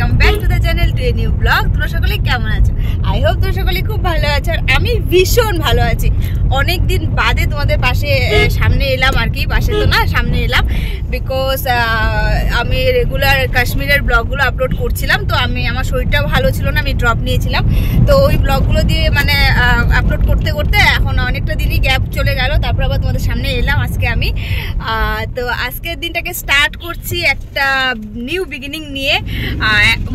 Welcome back to the channel to a new blog. তোমরা সকলে কেমন আছো? আই হোপ তোমরা সকলে খুব ভালো আছো, আর আমি ভীষণ ভালো আছি। অনেক দিন বাদে তোমাদের সামনে এলাম আর কি, পাশে তো না, সামনে এলাম বিকজ আমি রেগুলার কাশ্মীরের ব্লগগুলো আপলোড করছিলাম। তো আমার শরীরটাও ভালো ছিল না, আমি ড্রপ নিয়েছিলাম। তো ওই ব্লগগুলো দিয়ে মানে আপলোড করতে করতে এখন অনেকটা দিনই গ্যাপ চলে গেল। তারপর আবার তোমাদের সামনে এলাম আজকে আমি। তো আজকের দিনটাকে স্টার্ট করছি একটা নিউ বিগিনিং নিয়ে।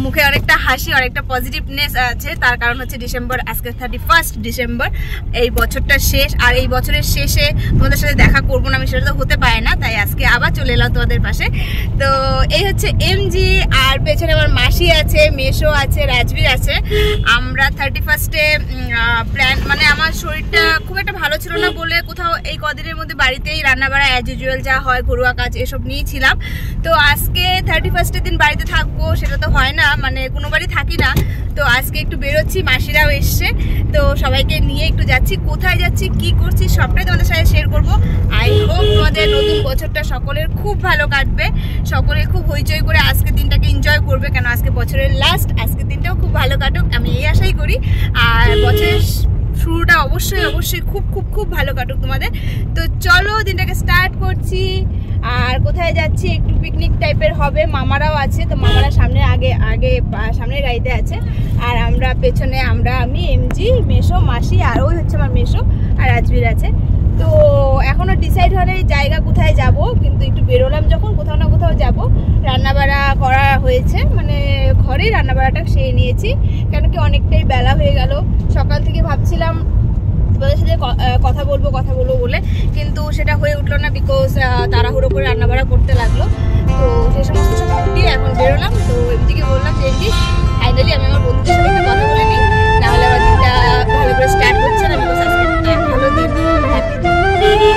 মুখে অনেকটা হাসি, অনেকটা পজিটিভনেস আছে। তার কারণ হচ্ছে ডিসেম্বর, আজকে 31 ডিসেম্বর, এই বছরটা শেষ। আর এই বছরের শেষে তোমাদের সাথে দেখা করবো না আমি, সেটা তো হতে পারে না, তাই আজকে আবার চলে এলাম তোমাদের পাশে। তো এই হচ্ছে এমজি, আর পেছনে আমার মাসি আছে, মেশো আছে, রাজবীর আছে। আমরা 31-এ প্ল্যান, মানে আমার শরীরটা খুব একটা ভালো ছিল না বলে কোথাও এই কদিনের মধ্যে বাড়িতেই রান্নাবাড়া অ্যাজ ইউজুয়াল যা হয় ঘরোয়া কাজ এসব নিয়েছিলাম। তো আজকে 31-এর দিন বাড়িতে থাকবো সেটা তো হয় না, মানে কোনো বাড়ি থাকি না। তো আজকে একটু বেরোচ্ছি, মাসিরাও এসছে, তো সবাইকে নিয়ে একটু যাচ্ছি। কোথায় যাচ্ছি, কি করছি, সবটাই তোমাদের সাথে শেয়ার করবো। আই হোপ তোমাদের নতুন বছরটা সকলের খুব ভালো কাটবে, সকলে খুব হইচই করে আজকের দিনটাকে এনজয় করবে, কেন আজকে বছরের লাস্ট। আজকের দিনটাও খুব ভালো কাটুক, আমি এই আশাই করি। আর বছরের শুরুটা অবশ্যই অবশ্যই খুব খুব খুব ভালো কাটুক তোমাদের। তো চলো দিনটাকে স্টার্ট করছি। আর কোথায় যাচ্ছি, একটু পিকনিক টাইপের হবে। মামারাও আছে, তো মামারা সামনের গাড়িতে আছে, আর আমরা পেছনে, আমি, এমজি, মেশো, মাসি, আর ওই হচ্ছে আমার মেশো, আর রাজবীর আছে। তো এখনো ডিসাইড হয়নি জায়গা কোথায় যাব, কিন্তু একটু বেরোলাম যখন, কোথাও না কোথাও যাব। রান্নাবাড়া করা হয়েছে, মানে ঘরেই রান্নাবাড়াটা সেরে নিয়েছি, কেন কি অনেকটাই বেলা হয়ে গেল। সকাল থেকে ভাবছিলাম তোমাদের সাথে কথা বলবো বলে, কিন্তু সেটা হয়ে উঠলো না, বিকজ তাড়াহুড়ো করে রান্নাবাড়া করতে লাগলো। তো সেই সমস্ত দিয়ে এখন বেরোলাম। তো এমজিকে বললাম যে এমজি ফাইনালি আমি আমার বন্ধুদের সাথে একটা কথা বলে নিই, নাহলে আমার দিনটা ভালো করে স্টার্ট হচ্ছে না, বিকজ আজকে ভালো দিন, হ্যাপি দিন।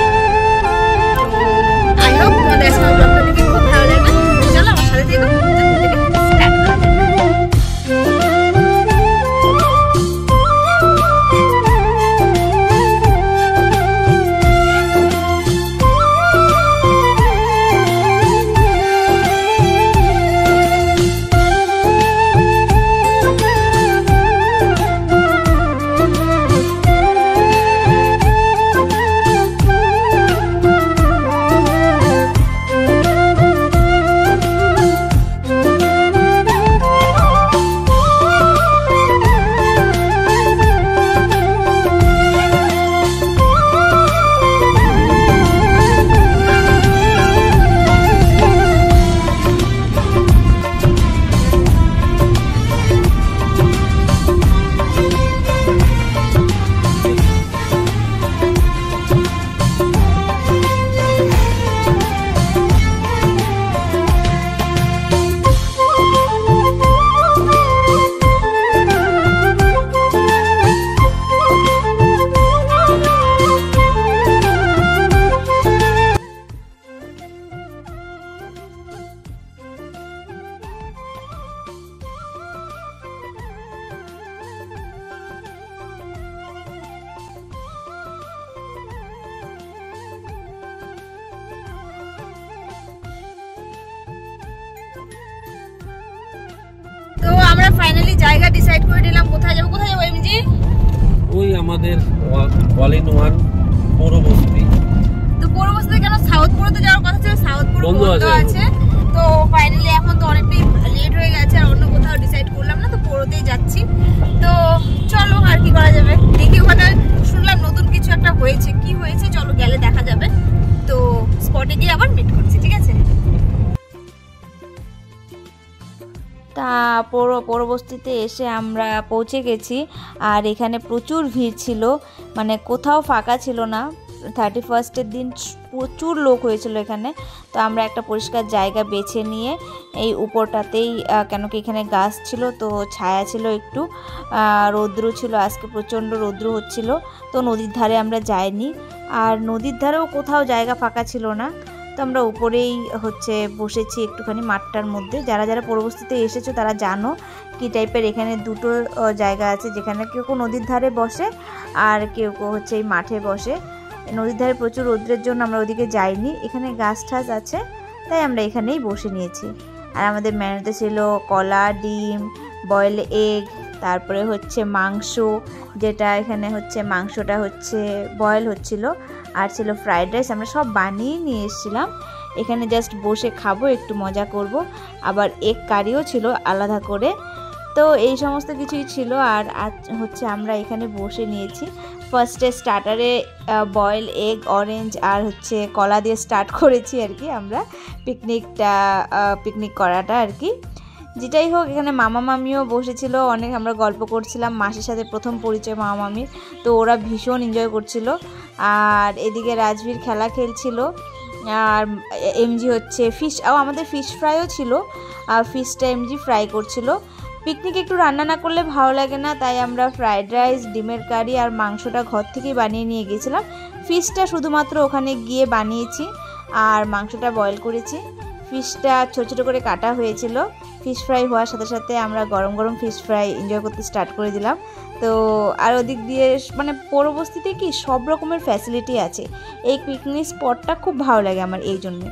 আই হোপ তোমাদের আজকে ব্লগটা দেখে খুব ভালো লাগবে। চলো আমার সাথে দেখো, স্টার্ট করা যাবে। তো আমরা ফাইনালি জায়গা ডিসাইড করে নিলাম কোথায় যাবো এমজি? ওই আমাদের অল ইন ওয়ান পৌরবস্তি। তো পৌরবস্তিতে কেন, সাউথপুরতে যাওয়ার কথা ছিল, সাউথপুর বন্ধ আছে। তো ফাইনালি এখন তো অনেকটাই লেট হয়ে গেছে, আর অন্য কোথাও ডিসাইড করলাম না, তো পৌরতেই যাচ্ছি। তো চলো আর কি করা যাবে, দেখি ওখানে শুনলাম নতুন কিছু একটা হয়েছে, কি হয়েছে চলো গেলে দেখা যাবে। তো স্পটে গিয়ে আবার মিট করছি, ঠিক আছে? তা পৌরবস্তিতে এসে আমরা পৌঁছে গেছি, আর এখানে প্রচুর ভিড় ছিল, মানে কোথাও ফাঁকা ছিল না। 31-এর দিন প্রচুর লোক হয়েছিল এখানে। তো আমরা একটা পরিষ্কার জায়গা বেছে নিয়ে এই উপরটাতেই, কেন কি এখানে গাছ ছিল, তো ছায়া ছিল, একটু রৌদ্র ছিল, আজকে প্রচণ্ড রৌদ্র হচ্ছিল। তো নদীর ধারে আমরা যাইনি, আর নদীর ধারেও কোথাও জায়গা ফাঁকা ছিল না। তো আমরা উপরেই বসেছি একটুখানি মাঠটার মধ্যে। যারা যারা পৌরবস্তিতে এসেছো তারা জানো কি টাইপের, এখানে দুটো জায়গা আছে, যেখানে কেউ নদীর ধারে বসে আর কেউ এই মাঠে বসে। নদীর ধারে প্রচুর রৌদ্রের জন্য আমরা ওদিকে যাইনি, এখানে গাছ ঠাছ আছে, তাই আমরা এখানেই বসে নিয়েছি। আর আমাদের মেনুতে ছিল কলা, ডিম, বয়েল এগ, তারপরে হচ্ছে মাংস, যেটা এখানে হচ্ছে মাংসটা হচ্ছে বয়েল হচ্ছিল, আর ছিল ফ্রাইড রাইস। আমরা সব বানিয়ে নিয়ে এসেছিলাম, এখানে জাস্ট বসে খাবো, একটু মজা করব। আবার এগ কারিও ছিল আলাদা করে। তো এই সমস্ত কিছুই ছিল। আর হচ্ছে আমরা এখানে বসে নিয়েছি। ফার্স্টে স্টার্টারে বয়েল এগ, অরেঞ্জ আর হচ্ছে কলা দিয়ে স্টার্ট করেছি আর কি আমরা পিকনিক করাটা আর কি। যেটাই হোক, এখানে মামা মামিও বসেছিল, অনেক আমরা গল্প করছিলাম। মাসির সাথে প্রথম পরিচয় মামা মামির, তো ওরা ভীষণ এনজয় করছিল। আর এদিকে রাজবীর খেলা খেলছিল, আর এমজি হচ্ছে আমাদের ফিশ ফ্রাইও ছিল, আর ফিশটা এমজি ফ্রাই করছিল। পিকনিকে একটু রান্না না করলে ভালো লাগে না, তাই আমরা ফ্রাইড রাইস, ডিমের কারি আর মাংসটা ঘর থেকেই বানিয়ে নিয়ে গিয়েছিলাম। ফিশটা শুধুমাত্র ওখানে গিয়ে বানিয়েছি, আর মাংসটা বয়েল করেছি। ফিশটা ছোটো ছোটো করে কাটা হয়েছিল। ফিশ ফ্রাই হওয়ার সাথে সাথে আমরা গরম গরম ফিশ ফ্রাই এনজয় করতে স্টার্ট করে দিলাম। তো আর ওদিক দিয়ে মানে পৌরবস্তিতে কি সব রকমের ফ্যাসিলিটি আছে। এই পিকনিক স্পটটা খুব ভালো লাগে আমার এই জন্যে।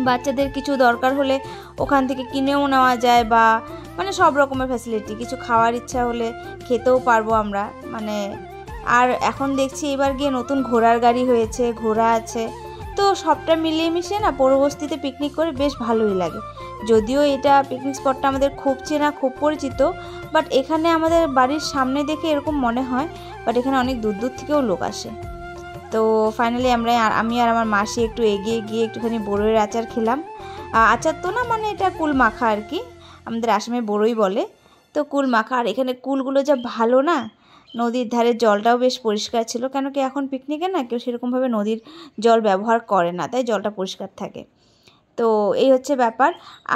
বাচ্চাদের কিছু দরকার হলে ওখান থেকে কিনেও নেওয়া যায়, বা মানে সব রকমের ফ্যাসিলিটি, কিছু খাওয়ার ইচ্ছা হলে খেতেও পারবো আমরা মানে। আর এখন দেখছি এবার গিয়ে নতুন ঘোড়ার গাড়ি হয়েছে, ঘোড়া আছে, তো সবটা মিলিয়ে মিশিয়ে না পৌরবস্তিতে পিকনিক করে বেশ ভালোই লাগে। যদিও এটা পিকনিক স্পটটা আমাদের খুব চেনা, খুব পরিচিত, বাট এখানে আমাদের বাড়ির সামনে দেখে এরকম মনে হয়, বাট এখানে অনেক দূর দূর থেকেও লোক আসে। তো ফাইনালি আমি আর আমার মাসি একটু এগিয়ে গিয়ে একটুখানি বড়ইয়ের আচার খেলাম। আচার তো না, মানে এটা কুল মাখা আর কি, আমাদের আসামে বড়ই বলে। তো কুল মাখা, আর এখানে কুলগুলো যা ভালো না, নদীর ধারে জলটাও বেশ পরিষ্কার ছিল, কেন কি এখন পিকনিকে না কেউ সেরকমভাবে নদীর জল ব্যবহার করে না, তাই জলটা পরিষ্কার থাকে। তো এই হচ্ছে ব্যাপার।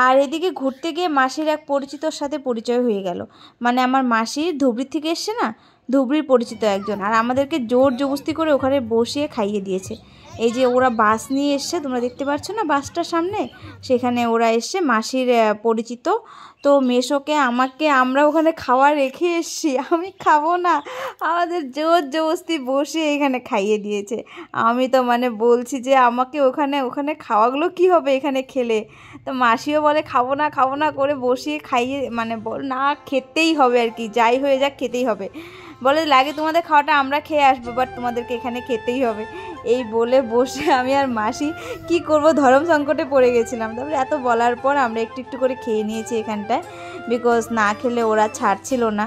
আর এদিকে ঘুরতে গিয়ে মাসির এক পরিচিতর সাথে পরিচয় হয়ে গেল। মানে আমার মাসি ধুবড়ি থেকে এসছে না, ধুবড়ির পরিচিত একজন, আর আমাদেরকে জোর জবরদস্তি করে ওখানে বসিয়ে খাইয়ে দিয়েছে। এই যে ওরা বাস নিয়ে এসছে, তোমরা দেখতে পাচ্ছ না বাসটার সামনে, সেখানে ওরা এসছে, মাসির পরিচিত। তো মেশোকে আমাকে আমরা ওখানে খাওয়া রেখে এসছি, আমি খাবো না, আমাদের জোর জবরদস্তি বসে এখানে খাইয়ে দিয়েছে। আমি তো মানে বলছি যে আমাকে ওখানে খাওয়াগুলো কি হবে এখানে খেলে। তো মাসিও বলে খাবো না করে বসিয়ে খাইয়ে, মানে না খেতেই হবে আর কি, যাই হয়ে যাক খেতেই হবে। বলে লাগে তোমাদের খাওয়াটা আমরা খেয়ে আসবো, বাট তোমাদেরকে এখানে খেতেই হবে। এই বলে বসে আমি আর মাসি কি করব, ধর্ম সংকটে পড়ে গেছিলাম। তারপরে এত বলার পর আমরা একটু একটু করে খেয়ে নিয়েছি এখানটায়, বিকজ না খেলে ওরা ছাড়ছিল না।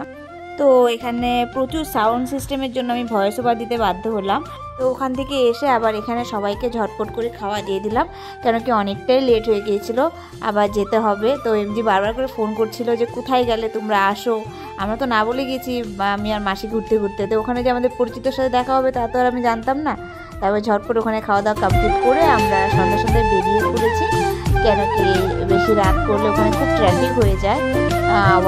তো এখানে প্রচুর সাউন্ড সিস্টেমের জন্য আমি ভয়েস ওভার দিতে বাধ্য হলাম। তো ওখান থেকে এসে আবার এখানে সবাইকে ঝটপট করে খাওয়া দিয়ে দিলাম, কেন কি অনেকটাই লেট হয়ে গিয়েছিল, আবার যেতে হবে। তো এমজি বারবার করে ফোন করছিল যে কোথায় গেলে তোমরা, আসো। আমরা তো না বলে গেছি আমি আর মাসি ঘুরতে ঘুরতে, তো ওখানে যে আমাদের পরিচিতর সাথে দেখা হবে তা তো আর আমি জানতাম না। তারপর ঝটপট ওখানে খাওয়া দাওয়া কমপ্লিট করে আমরা সন্ধ্যায় বেরিয়ে পড়েছি, কেন কি বেশি রাত করলে ওখানে খুব ট্রাফিক হয়ে যায়,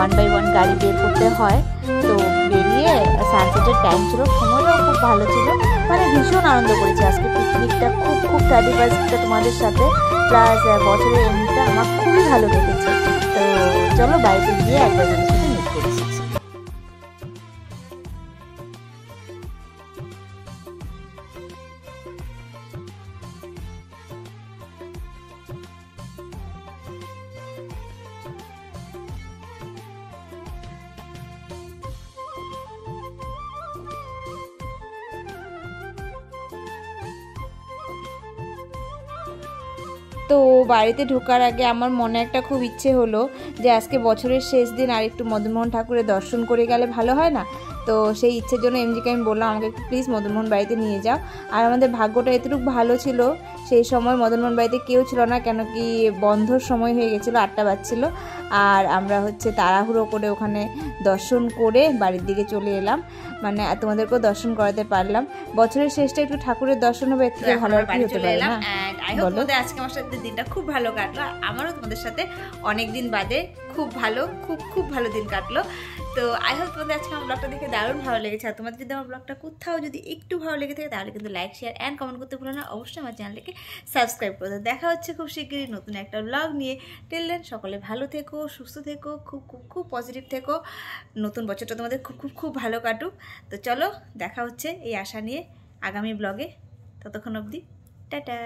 1 বাই 1 গাড়ি বের করতে হয়। তো বেরিয়ে সানসেটের টাইম ছিল, সময়টাও খুব ভালো ছিল, মানে ভীষণ আনন্দ করেছি আজকে পিকনিকটা। খুব 31st তোমাদের সাথে, প্লাস বছরের এমনিটা আমার খুবই ভালো কেটেছে। তো চলো বাড়িতে গিয়ে একবার সাথে মিট করে এসেছি। তো বাড়িতে ঢোকার আগে আমার মনে একটা খুব ইচ্ছে হলো যে আজকে বছরের শেষ দিন আর একটু মদনমোহন ঠাকুরের দর্শন করে গেলে ভালো হয় না। তো সেই ইচ্ছের জন্য এমজিকে আমি বললাম আমাকে একটু প্লিজ মদনমোহন বাড়িতে নিয়ে যাও। আর আমাদের ভাগ্যটা এতটুকু ভালো ছিল, সেই সময় মদনমোহন বাড়িতে কেউ ছিল না, কেন কি বন্ধর সময় হয়ে গেছিলো, 8টা বাজছিল। আর আমরা হচ্ছে তাড়াহুড়ো করে ওখানে দর্শন করে বাড়ির দিকে চলে এলাম, মানে তোমাদেরকেও দর্শন করাতে পারলাম। বছরের শেষটা একটু ঠাকুরের দর্শন হবে, এর থেকে ভালো আর কি হতে পারে না। বলো, আজকে আমার সাথে দিনটা খুব ভালো কাটলো, আমারও তোমাদের সাথে অনেক দিন বাদে খুব ভালো দিন কাটলো। তো আই হোপ তোমাদের আজকে আমার ব্লগটা দেখে দারুণ ভালো লেগেছে। আর তোমাদের যদি আমার ব্লগটা কোথাও যদি একটু ভালো লেগে থাকে তাহলে কিন্তু লাইক, শেয়ার অ্যান্ড কমেন্ট করতে ভুলো না। অবশ্যই আমার চ্যানেলটাকে সাবস্ক্রাইব করে দাও। দেখা হচ্ছে খুব শিগগিরই নতুন একটা ব্লগ নিয়ে। টিল দেন সকলে ভালো থেকো, সুস্থ থেকো, খুব পজিটিভ থেকো। নতুন বছরটা তোমাদের খুব ভালো কাটুক। তো চলো দেখা হচ্ছে এই আশা নিয়ে আগামী ব্লগে। ততক্ষণ অবধি টাটা।